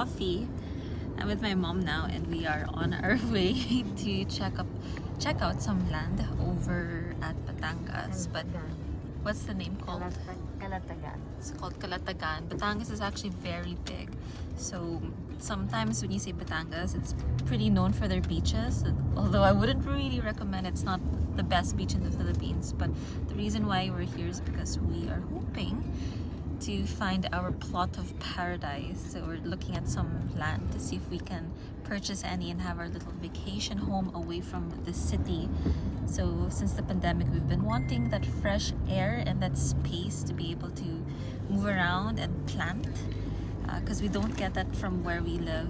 coffee. I'm with my mom now, and we are on our way to check out some land over at Batangas. But what's the name called? Calatagan. It's called Calatagan. Batangas is actually very big. So sometimes when you say Batangas, it's pretty known for their beaches. Although I wouldn't really recommend, it's not the best beach in the Philippines. But the reason why we're here is because we are hoping to find our plot of paradise. So we're looking at some land to see if we can purchase any and have our little vacation home away from the city. So since the pandemic, we've been wanting that fresh air and that space to be able to move around and plant, because we don't get that from where we live.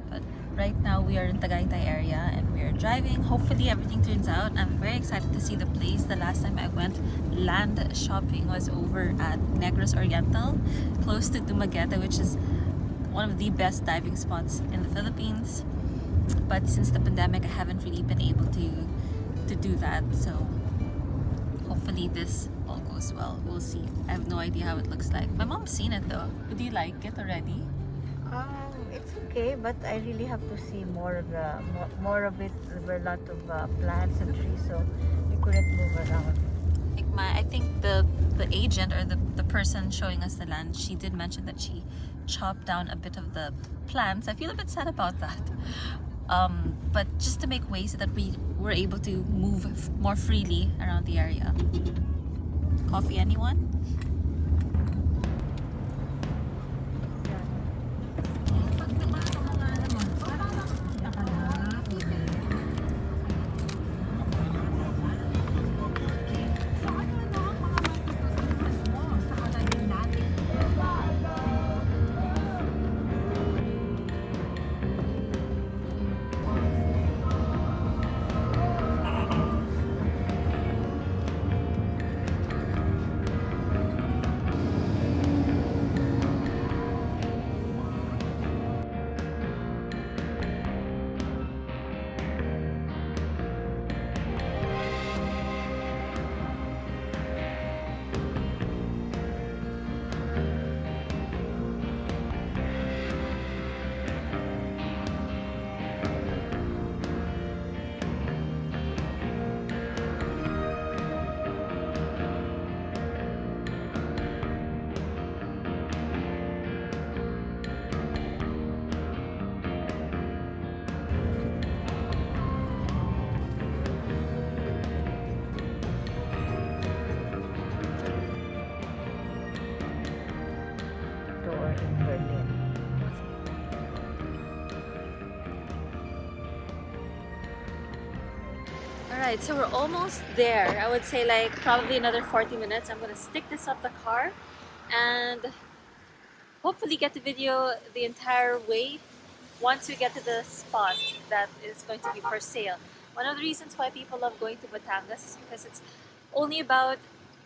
But right now we are in Tagaytay area and we are driving. Hopefully everything turns out. I'm very excited to see the place. The last time I went land shopping was over at Negros Oriental, close to Dumaguete, which is one of the best diving spots in the Philippines. But since the pandemic, I haven't really been able to do that. So hopefully this all goes well. We'll see. I have no idea how it looks like. My mom's seen it though. Do you like it already? It's okay, but I really have to see more of it. There were a lot of plants and trees, so we couldn't move around. I think the agent or the person showing us the land, she did mention that she chopped down a bit of the plants. I feel a bit sad about that. But just to make way so that we were able to move more freely around the area. Coffee, anyone? Alright, so we're almost there. I would say like probably another 40 minutes. I'm going to stick this up the car and hopefully get the video the entire way once we get to the spot that is going to be for sale. One of the reasons why people love going to Batangas is because it's only about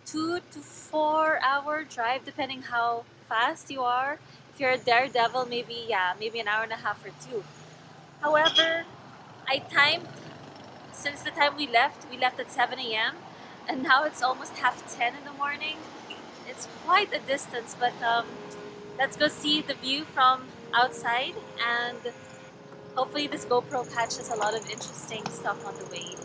2 to 4 hour drive depending how fast you are. If you're a daredevil, maybe an hour and a half or 2. However, I timed, since the time we left at 7 a.m. and now it's almost 10:30 in the morning. It's quite a distance, but let's go see the view from outside, and hopefully this GoPro catches a lot of interesting stuff on the way.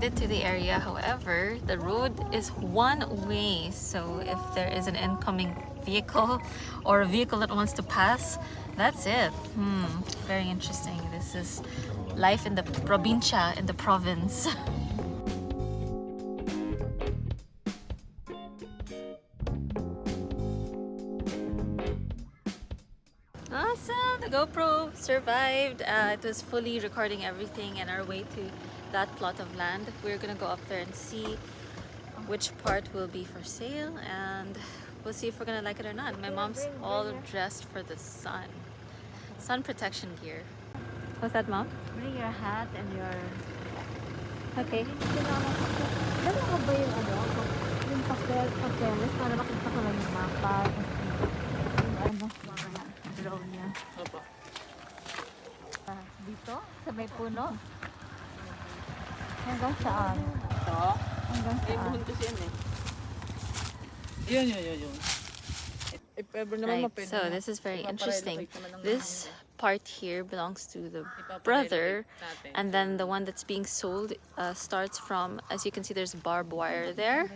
made it to the area. However, the road is one way. So if there is an incoming vehicle or a vehicle that wants to pass, that's it. Very interesting. This is life in the provincia, in the province. Awesome! The GoPro survived. It was fully recording everything, and our way to that plot of land. We're gonna go up there and see which part will be for sale, and we'll see if we're gonna like it or not. My mom's all dressed for the sun. Sun protection gear. What's that, Mom? Bring your hat and your... Okay. Dala ka ba yung yung papeles para makita ko lang yung mapa. Yung drone niya. Dito? Sa may puno? Hanggang saan? Ito? Hanggang Ay, saan? buhon kasi yan eh. Yun. If ever naman Right, so this is very interesting. This part here belongs to the brother, and then the one that's being sold starts from, as you can see, there's barbed wire there,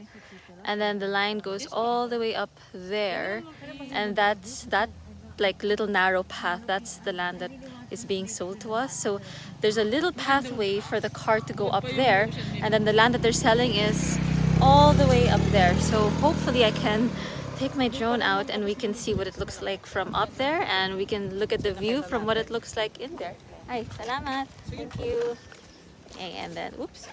and then the line goes all the way up there, and that's that like little narrow path. That's the land that is being sold to us. So there's a little pathway for the car to go up there, and then the land that they're selling is all the way up there. So hopefully I can take my drone out and we can see what it looks like from up there, and we can look at the view from what it looks like in there. Hi, salamat. Thank you. Okay, and then, oops.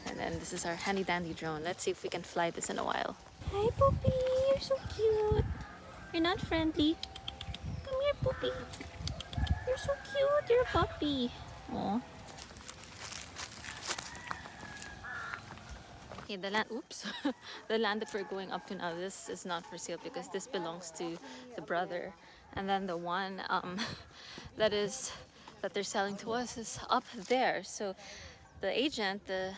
And then this is our handy dandy drone. Let's see if we can fly this in a while. Hi, Poopy. You're so cute. You're not friendly. Come here, Poopy. You're so cute. You're a puppy. Aw. Okay, the land, oops, the land that we're going up to now, this is not for sale because this belongs to the brother. And then the one that they're selling to us is up there. So the agent, the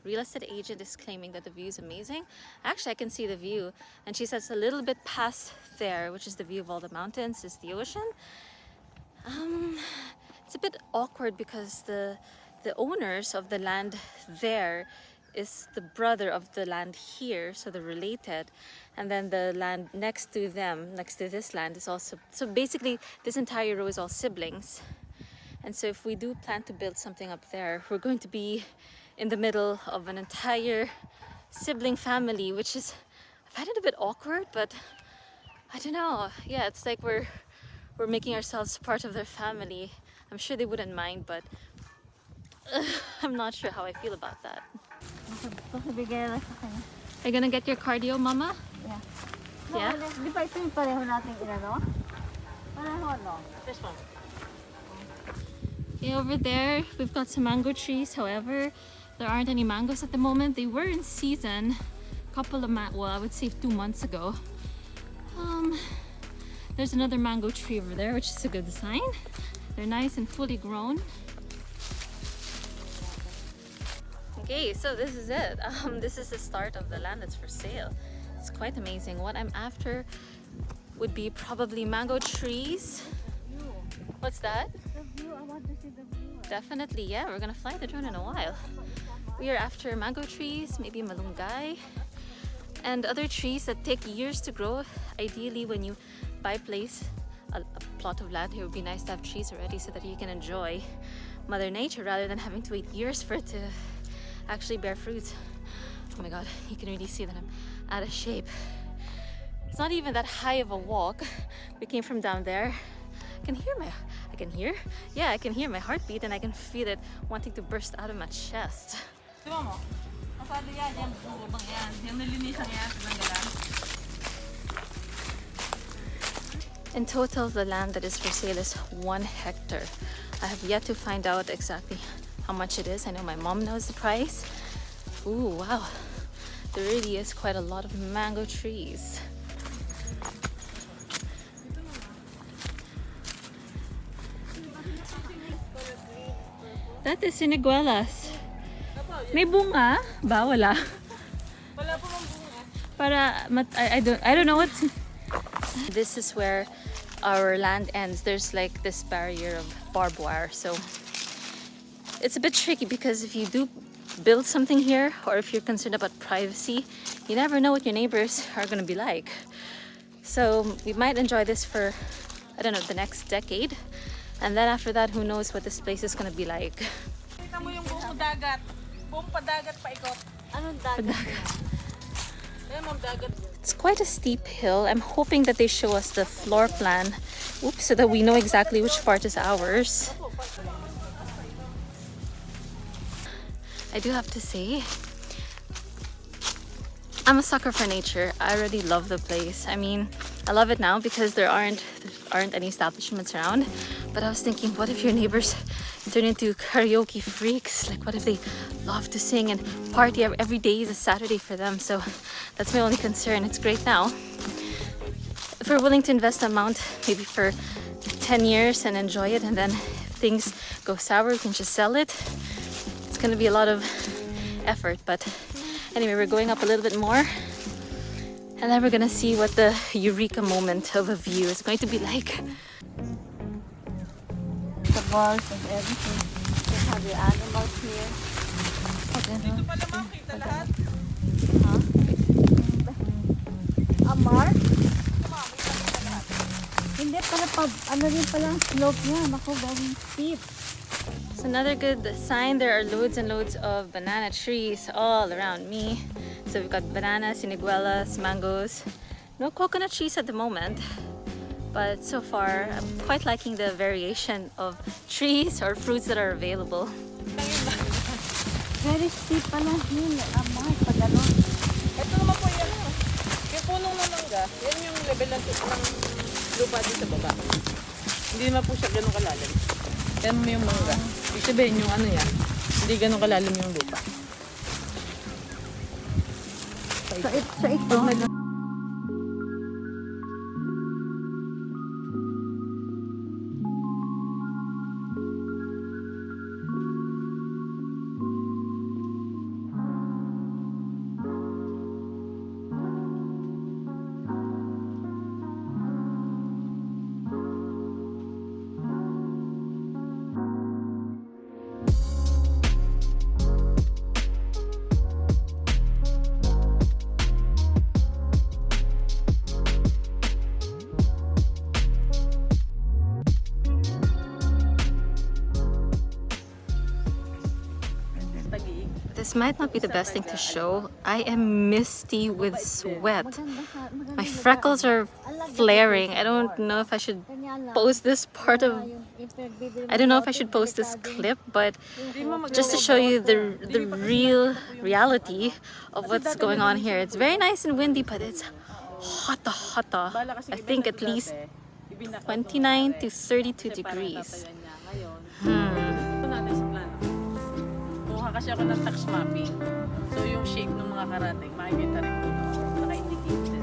real estate agent, is claiming that the view is amazing. Actually, I can see the view, and she says a little bit past there, which is the view of all the mountains, is the ocean. It's a bit awkward because the owners of the land there is the brother of the land here, so they're related, and then the land next to them, next to this land, is also, so basically this entire row is all siblings. And so if we do plan to build something up there, we're going to be in the middle of an entire sibling family, which is, I find it a bit awkward, but I don't know. Yeah, it's like we're making ourselves part of their family. I'm sure they wouldn't mind, but I'm not sure how I feel about that. Are you gonna get your cardio, Mama? Yeah. Yeah? Di ba ito yung pareho natin inano? Pareho, no? This one. Yeah, over there we've got some mango trees. However, there aren't any mangoes at the moment. They were in season a couple of well, I would say 2 months ago. There's another mango tree over there, which is a good sign. They're nice and fully grown. Okay, so this is it. This is the start of the land that's for sale. It's quite amazing. What I'm after would be probably mango trees. What's that? The view, I want to see the view. Definitely, yeah. We're gonna fly the drone in a while. We are after mango trees, maybe malunggay, and other trees that take years to grow. Ideally, when you buy a plot of land, it would be nice to have trees already so that you can enjoy Mother Nature rather than having to wait years for it to actually bear fruits. Oh my god, you can really see that I'm out of shape. It's not even that high of a walk. We came from down there. I can hear my heartbeat, and I can feel it wanting to burst out of my chest. In total, the land that is for sale is 1 hectare. I have yet to find out exactly how much it is. I know my mom knows the price. Ooh, wow. There really is quite a lot of mango trees. That is siniguelas. May bunga? Ba? Wala. Wala po mang bunga. Para, I don't know what's... This is where our land ends. There's like this barrier of barbed wire. So it's a bit tricky because if you do build something here, or if you're concerned about privacy, you never know what your neighbors are gonna be like. So we might enjoy this for, I don't know, the next decade. And then after that, who knows what this place is gonna be like. Kita mo yung buong dagat. Buong padagat paikot. Anong dagat? Ayan, ma'am, dagat. It's quite a steep hill. I'm hoping that they show us the floor plan, oops, so that we know exactly which part is ours. I do have to say, I'm a sucker for nature. I already love the place. I mean, I love it now because there aren't any establishments around. But I was thinking, what if your neighbors turn into karaoke freaks? Like, what if they love to sing and party every day is a Saturday for them? So that's my only concern. It's great now. If we're willing to invest the amount, maybe for 10 years and enjoy it, and then if things go sour, we can just sell it. It's gonna be a lot of effort, but anyway, we're going up a little bit more, and then we're gonna see what the eureka moment of a view is going to be like. The balls and everything. They have the animals here. Dito pala ma'am, kita lahat. Amar? Hindi pala ano rin pala ang slope niya. Naku, very steep. It's another good sign. There are loads and loads of banana trees all around me. So we've got bananas, siniguelas, mangoes. No coconut trees at the moment. But so far, I'm quite liking the variation of trees or fruits that are available. Very steep pala hill. Amar, pag ano. Ito naman po yan. Yung punong ng mangga, yan yung level ng lupa din sa baba. Hindi naman po siya ganun kalalim. Yan mo yung mangga. Ibig sabihin yung ano yan, hindi ganun kalalim yung lupa. So ito. This might not be the best thing to show. I am misty with sweat. My freckles are flaring. I don't know if I should post this part of... I don't know if I should post this clip, but just to show you the real reality of what's going on here. It's very nice and windy, but it's hot. I think at least 29 to 32 degrees. Kasi ako ng tax mapping. So yung shape ng mga karating, makikita rin ko naka-indicated.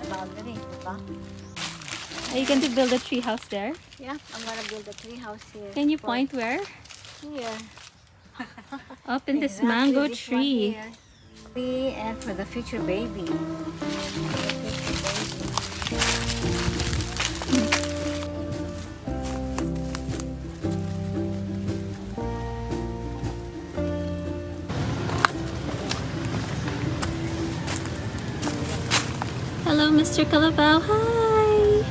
Boundary, diba? Are you going to build a tree house there? Yeah, I'm gonna build a tree house here. Can you point where? Here. Up in this Exactly, mango this one tree. here. And for the future baby. Hello, Mr. Calabao. Hi.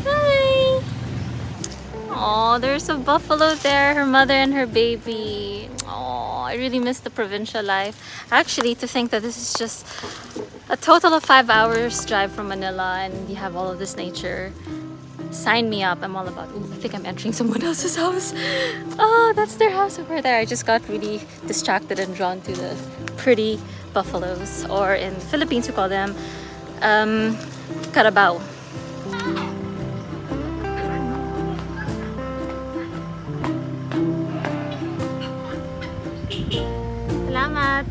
Hi. Oh, there's a buffalo there, her mother and her baby. Oh, I really miss the provincial life. Actually, to think that this is just a total of 5 hours drive from Manila and you have all of this nature. Sign me up. I'm all about. Ooh, I think I'm entering someone else's house. Oh, that's their house over there. I just got really distracted and drawn to the pretty buffaloes, or in the Philippines we call them carabao. Salamat.